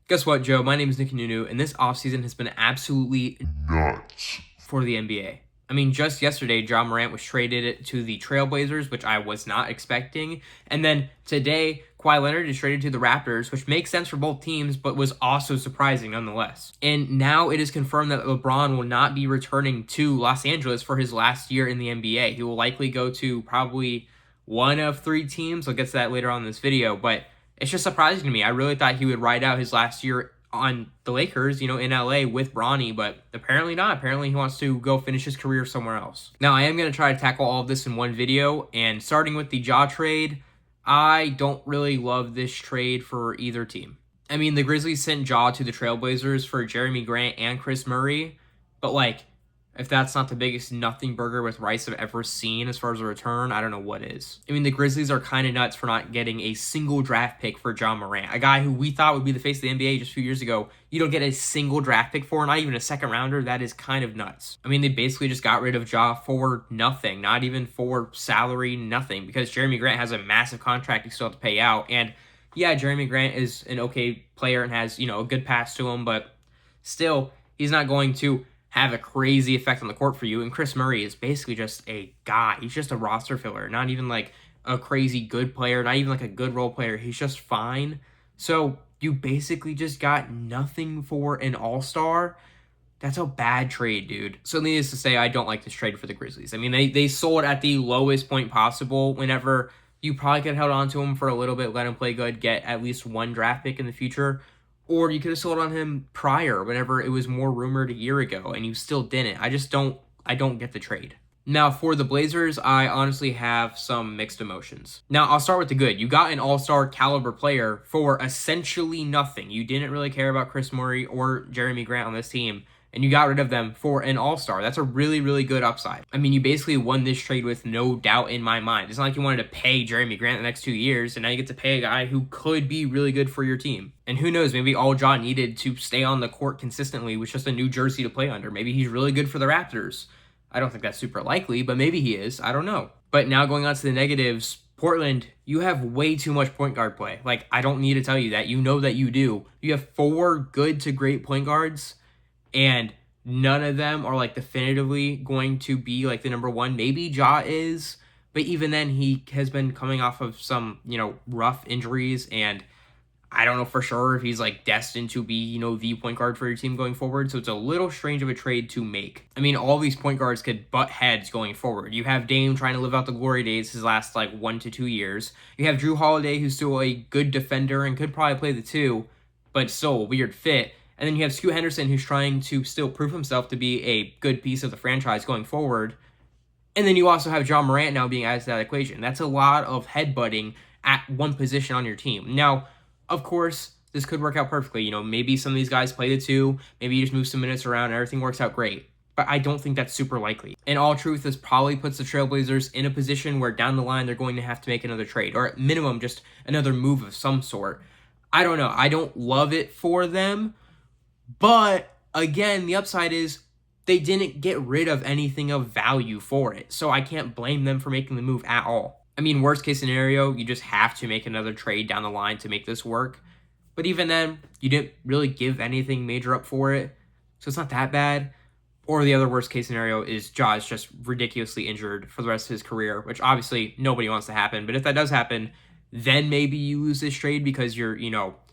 Guess what, Joe? My name is Nicky Nunu, and this offseason has been absolutely nuts for the NBA. I mean, just yesterday, Ja Morant was traded to the Trailblazers, which I was not expecting. And then today, Kawhi Leonard is traded to the Raptors, which makes sense for both teams, but was also surprising nonetheless. And now it is confirmed that LeBron will not be returning to Los Angeles for his last year in the NBA. He will likely go to probably one of three teams. I'll get to that later on in this video, but it's just surprising to me. I really thought he would ride out his last year on the Lakers, in LA with Bronny, but apparently not. Apparently he wants to go finish his career somewhere else. Now, I am going to try to tackle all of this in one video, and starting with the Ja trade, I don't really love this trade for either team. I mean, the Grizzlies sent Ja to the Trailblazers for Jeremy Grant and Chris Murray, but if that's not the biggest nothing burger with rice I've ever seen as far as a return, I don't know what is. I mean, the Grizzlies are kind of nuts for not getting a single draft pick for Ja Morant, a guy who we thought would be the face of the NBA just a few years ago. You don't get a single draft pick for, not even a second rounder. That is kind of nuts. I mean, they basically just got rid of Ja for nothing, not even for salary, nothing, because Jeremy Grant has a massive contract he still have to pay out. And yeah, Jeremy Grant is an okay player and has, a good pass to him, but still, he's not going to have a crazy effect on the court for you. And Chris Murray is basically just a guy. He's just a roster filler, not even like a crazy good player, not even like a good role player. He's just fine. So you basically just got nothing for an all-star. That's a bad trade, dude. So needless to say, I don't like this trade for the Grizzlies. I mean, they sold at the lowest point possible whenever you probably could have held on to him for a little bit, let him play good, get at least one draft pick in the future. Or you could have sold on him prior, whenever it was more rumored a year ago, and you still didn't. I don't get the trade. Now, for the Blazers, I honestly have some mixed emotions. Now, I'll start with the good. You got an all-star caliber player for essentially nothing. You didn't really care about Chris Murray or Jeremy Grant on this team, and you got rid of them for an all-star. That's a really, really good upside. I mean, you basically won this trade with no doubt in my mind. It's not like you wanted to pay Jeremy Grant the next 2 years, and now you get to pay a guy who could be really good for your team. And who knows, maybe all Ja needed to stay on the court consistently was just a new jersey to play under. Maybe he's really good for the Raptors. I don't think that's super likely, but maybe he is. I don't know. But now going on to the negatives, Portland, you have way too much point guard play. I don't need to tell you that. You know that you do. You have 4 good to great point guards, and none of them are definitively going to be the number one. Maybe Ja is, but even then he has been coming off of some, rough injuries, and I don't know for sure if he's destined to be, the point guard for your team going forward. So it's a little strange of a trade to make. I mean, all these point guards could butt heads going forward. You have Dame trying to live out the glory days his last 1 to 2 years. You have Drew Holiday, who's still a good defender and could probably play the 2, but still a weird fit. And then you have Scoot Henderson, who's trying to still prove himself to be a good piece of the franchise going forward. And then you also have Ja Morant now being added to that equation. That's a lot of headbutting at one position on your team. Now, of course, this could work out perfectly. Maybe some of these guys play the 2. Maybe you just move some minutes around and everything works out great. But I don't think that's super likely. In all truth, this probably puts the Trailblazers in a position where down the line they're going to have to make another trade, or at minimum just another move of some sort. I don't know. I don't love it for them. But again, the upside is they didn't get rid of anything of value for it. So I can't blame them for making the move at all. I mean, worst case scenario, you just have to make another trade down the line to make this work. But even then, you didn't really give anything major up for it. So it's not that bad. Or the other worst case scenario is Ja is just ridiculously injured for the rest of his career, which obviously nobody wants to happen. But if that does happen, then maybe you lose this trade because you're,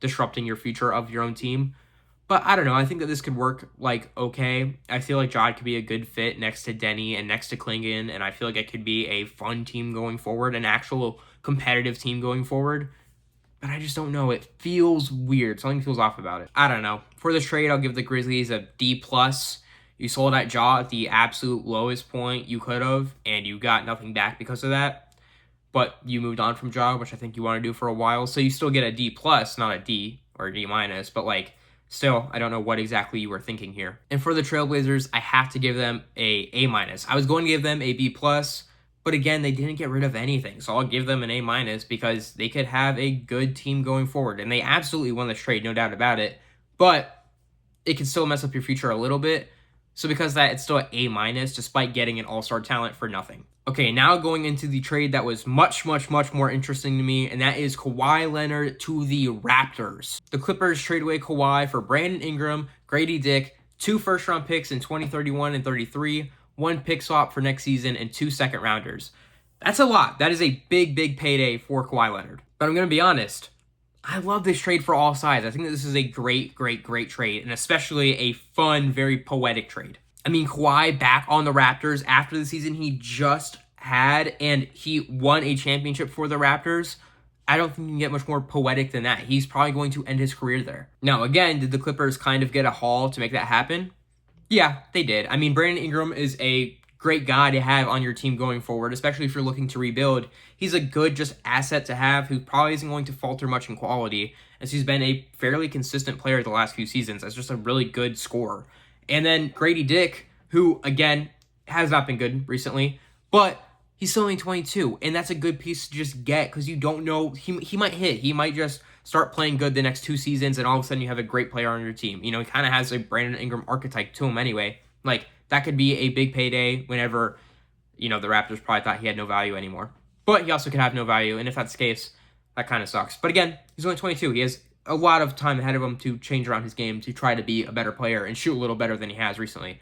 disrupting your future of your own team. But I don't know. I think that this could work okay. I feel like Ja could be a good fit next to Denny and next to Klingon, and I feel like it could be a fun team going forward, an actual competitive team going forward. But I just don't know. It feels weird. Something feels off about it. I don't know. For this trade, I'll give the Grizzlies a D+. You sold at Ja at the absolute lowest point you could have, and you got nothing back because of that. But you moved on from Ja, which I think you want to do for a while. So you still get a D+, not a D or a D-, but still, I don't know what exactly you were thinking here. And for the Trailblazers, I have to give them a A-. I was going to give them a B+, but again, they didn't get rid of anything. So I'll give them an A- because they could have a good team going forward. And they absolutely won this trade, no doubt about it. But it can still mess up your future a little bit. So because of that, it's still an A- despite getting an all-star talent for nothing. Okay, now going into the trade that was much more interesting to me, and that is Kawhi Leonard to the Raptors. The Clippers trade away Kawhi for Brandon Ingram, Grady Dick, 2 first-round picks in 2031 and 33, 1 pick swap for next season, and 2 second-rounders. That's a lot. That is a big payday for Kawhi Leonard. But I'm going to be honest, I love this trade for all sides. I think that this is a great trade, and especially a fun, very poetic trade. I mean, Kawhi back on the Raptors after the season he just had, and he won a championship for the Raptors. I don't think you can get much more poetic than that. He's probably going to end his career there. Now, again, did the Clippers kind of get a haul to make that happen? Yeah, they did. I mean, Brandon Ingram is a great guy to have on your team going forward, especially if you're looking to rebuild. He's a good just asset to have who probably isn't going to falter much in quality, as he's been a fairly consistent player the last few seasons as just a really good scorer. And then Grady Dick, who, again, has not been good recently, but he's still only 22, and that's a good piece to just get because you don't know. He might hit. He might just start playing good the next 2 seasons, and all of a sudden you have a great player on your team. You know, he kind of has a Brandon Ingram archetype to him anyway. Like, that could be a big payday whenever, you know, the Raptors probably thought he had no value anymore. But he also could have no value, and if that's the case, that kind of sucks. But again, he's only 22. He has a lot of time ahead of him to change around his game to try to be a better player and shoot a little better than he has recently.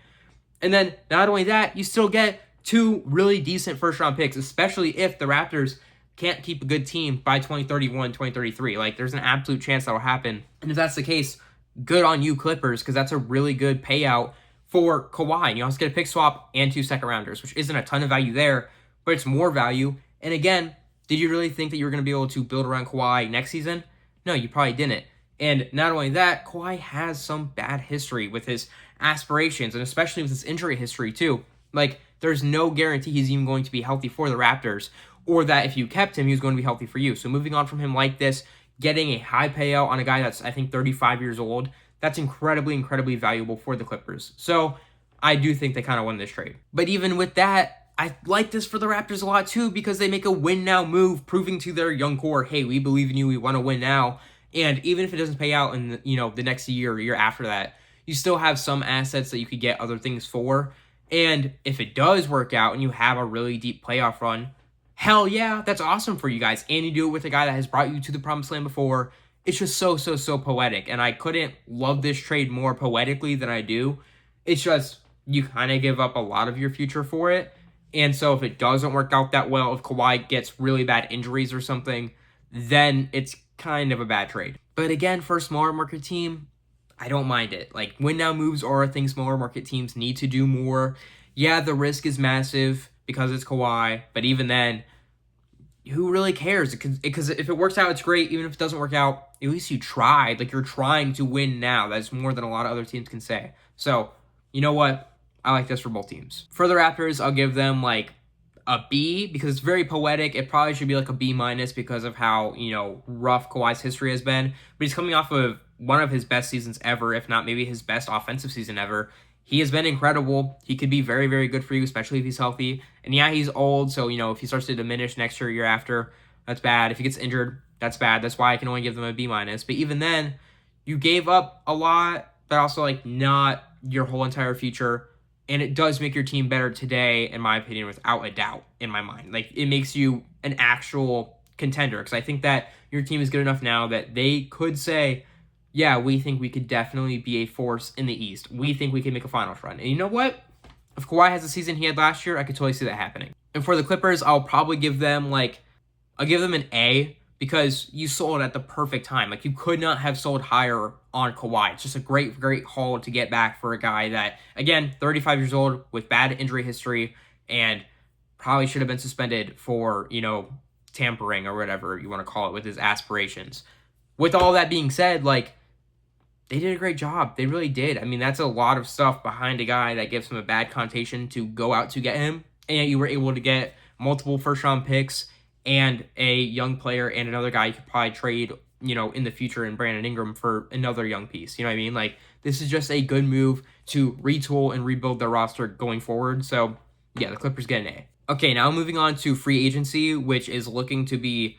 And then, not only that, you still get 2 really decent first-round picks, especially if the Raptors can't keep a good team by 2031, 2033. Like, there's an absolute chance that will happen. And if that's the case, good on you, Clippers, because that's a really good payout for Kawhi. And you also get a pick swap and 2 second-rounders, which isn't a ton of value there, but it's more value. And again, did you really think that you were going to be able to build around Kawhi next season? No, you probably didn't. And not only that, Kawhi has some bad history with his aspirations, and especially with his injury history too. Like, there's no guarantee he's even going to be healthy for the Raptors, or that if you kept him, he was going to be healthy for you. So moving on from him like this, getting a high payout on a guy that's, I think, 35 years old, that's incredibly valuable for the Clippers. So I do think they kind of won this trade. But even with that, I like this for the Raptors a lot too, because they make a win now move, proving to their young core, hey, we believe in you, we want to win now. And even if it doesn't pay out in the next year or year after that, you still have some assets that you could get other things for. And if it does work out and you have a really deep playoff run, hell yeah, that's awesome for you guys. And you do it with a guy that has brought you to the promised land before. It's just so poetic. And I couldn't love this trade more poetically than I do. It's just, you kind of give up a lot of your future for it. And so if it doesn't work out that well, if Kawhi gets really bad injuries or something, then it's kind of a bad trade. But again, for a smaller market team, I don't mind it. Like, win now moves are a thing smaller market teams need to do more. Yeah, the risk is massive because it's Kawhi, but even then, who really cares? Because if it works out, it's great. Even if it doesn't work out, at least you tried. Like, you're trying to win now. That's more than a lot of other teams can say. So, you know what? I like this for both teams. For the Raptors, I'll give them like a B because it's very poetic. It probably should be like a B- because of how, rough Kawhi's history has been. But he's coming off of one of his best seasons ever, if not maybe his best offensive season ever. He has been incredible. He could be very good for you, especially if he's healthy. And yeah, he's old, so, if he starts to diminish next year or year after, that's bad. If he gets injured, that's bad. That's why I can only give them a B-. But even then, you gave up a lot, but also, like, not your whole entire future. And it does make your team better today, in my opinion, without a doubt, in my mind. Like, it makes you an actual contender. Because I think that your team is good enough now that they could say, yeah, we think we could definitely be a force in the East. We think we can make a finals run. And you know what? If Kawhi has the season he had last year, I could totally see that happening. And for the Clippers, I'll probably give them, I'll give them an A, because you sold at the perfect time. Like, you could not have sold higher on Kawhi. It's just a great haul to get back for a guy that, again, 35 years old with bad injury history and probably should have been suspended for, tampering or whatever you want to call it with his aspirations. With all that being said, they did a great job. They really did. I mean, that's a lot of stuff behind a guy that gives him a bad connotation to go out to get him. And yet you were able to get multiple first-round picks and a young player and another guy you could probably trade, in the future in Brandon Ingram for another young piece. You know what I mean? Like, this is just a good move to retool and rebuild their roster going forward. So, yeah, the Clippers get an A. Okay, now moving on to free agency, which is looking to be,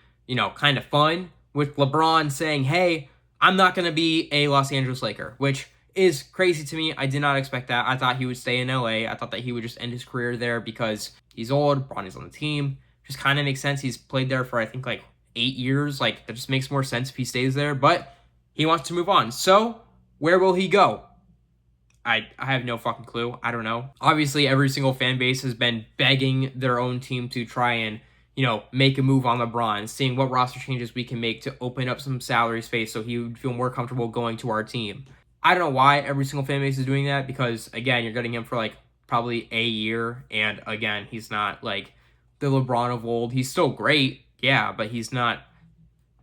kind of fun, with LeBron saying, hey, I'm not going to be a Los Angeles Laker, which is crazy to me. I did not expect that. I thought he would stay in LA. I thought that he would just end his career there because he's old. Bronny's on the team. Just kind of makes sense. He's played there for, I think, like 8 years. Like, that just makes more sense if he stays there. But he wants to move on. So, where will he go? I have no fucking clue. I don't know. Obviously, every single fan base has been begging their own team to try and, make a move on LeBron, seeing what roster changes we can make to open up some salary space so he would feel more comfortable going to our team. I don't know why every single fan base is doing that because, again, you're getting him for, like, probably a year. And, again, he's not, like, the LeBron of old. He's still great, yeah, but he's not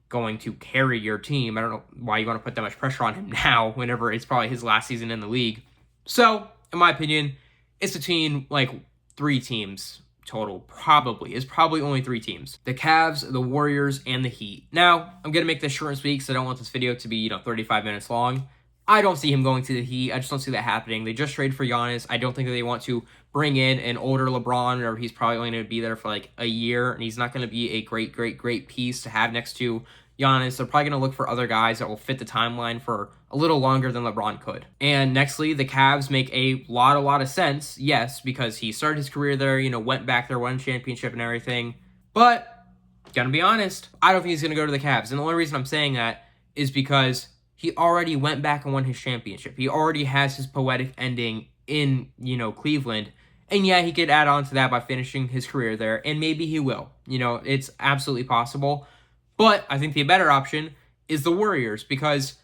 going to carry your team. I don't know why you want to put that much pressure on him now whenever it's probably his last season in the league. So, in my opinion, it's between, like, 3 teams total, probably. It's probably only 3 teams. The Cavs, the Warriors, and the Heat. Now, I'm going to make this short and sweet because I don't want this video to be, 35 minutes long. I don't see him going to the Heat. I just don't see that happening. They just traded for Giannis. I don't think that they want to bring in an older LeBron, or he's probably only going to be there for, like, a year, and he's not going to be a great, great, great piece to have next to Giannis. They're probably going to look for other guys that will fit the timeline for a little longer than LeBron could. And nextly, the Cavs make a lot of sense, yes, because he started his career there, went back there, won a championship and everything. But, gonna be honest, I don't think he's going to go to the Cavs. And the only reason I'm saying that is because he already went back and won his championship. He already has his poetic ending in, Cleveland. And yeah, he could add on to that by finishing his career there, and maybe he will. It's absolutely possible. But I think the better option is the Warriors because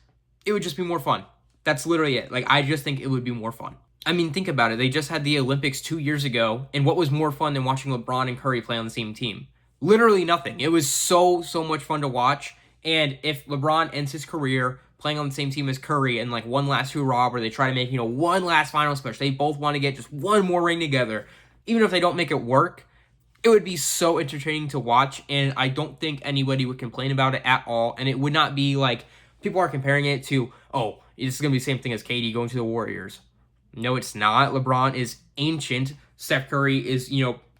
it would just be more fun. That's literally it. Like, I just think it would be more fun. I mean, think about it. They just had the Olympics 2 years ago, and what was more fun than watching LeBron and Curry play on the same team? Literally nothing. It was so much fun to watch. And if LeBron ends his career playing on the same team as Curry and, like, one last hurrah where they try to make, one last finals push, they both want to get just one more ring together, even if they don't make it work, it would be so entertaining to watch, and I don't think anybody would complain about it at all, and it would not be like, people are comparing it to, oh, it's going to be the same thing as KD going to the Warriors. No, it's not. LeBron is ancient. Steph Curry is,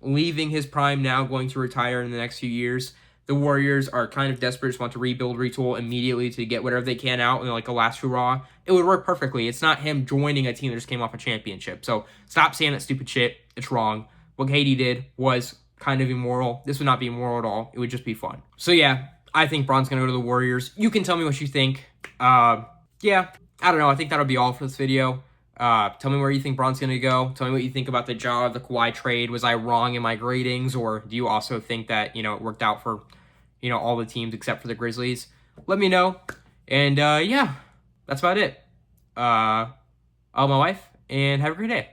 leaving his prime now, going to retire in the next few years. The Warriors are kind of desperate, just want to rebuild, retool immediately to get whatever they can out in, like, a last hurrah. It would work perfectly. It's not him joining a team that just came off a championship. So stop saying that stupid shit. It's wrong. What KD did was kind of immoral. This would not be immoral at all. It would just be fun. So yeah, I think Bron's going to go to the Warriors. You can tell me what you think. Yeah, I don't know. I think that'll be all for this video. Tell me where you think Bron's going to go. Tell me what you think about the Ja, the Kawhi trade. Was I wrong in my gradings, or do you also think that, it worked out for, all the teams except for the Grizzlies? Let me know. And, yeah, that's about it. I'll my wife, and have a great day.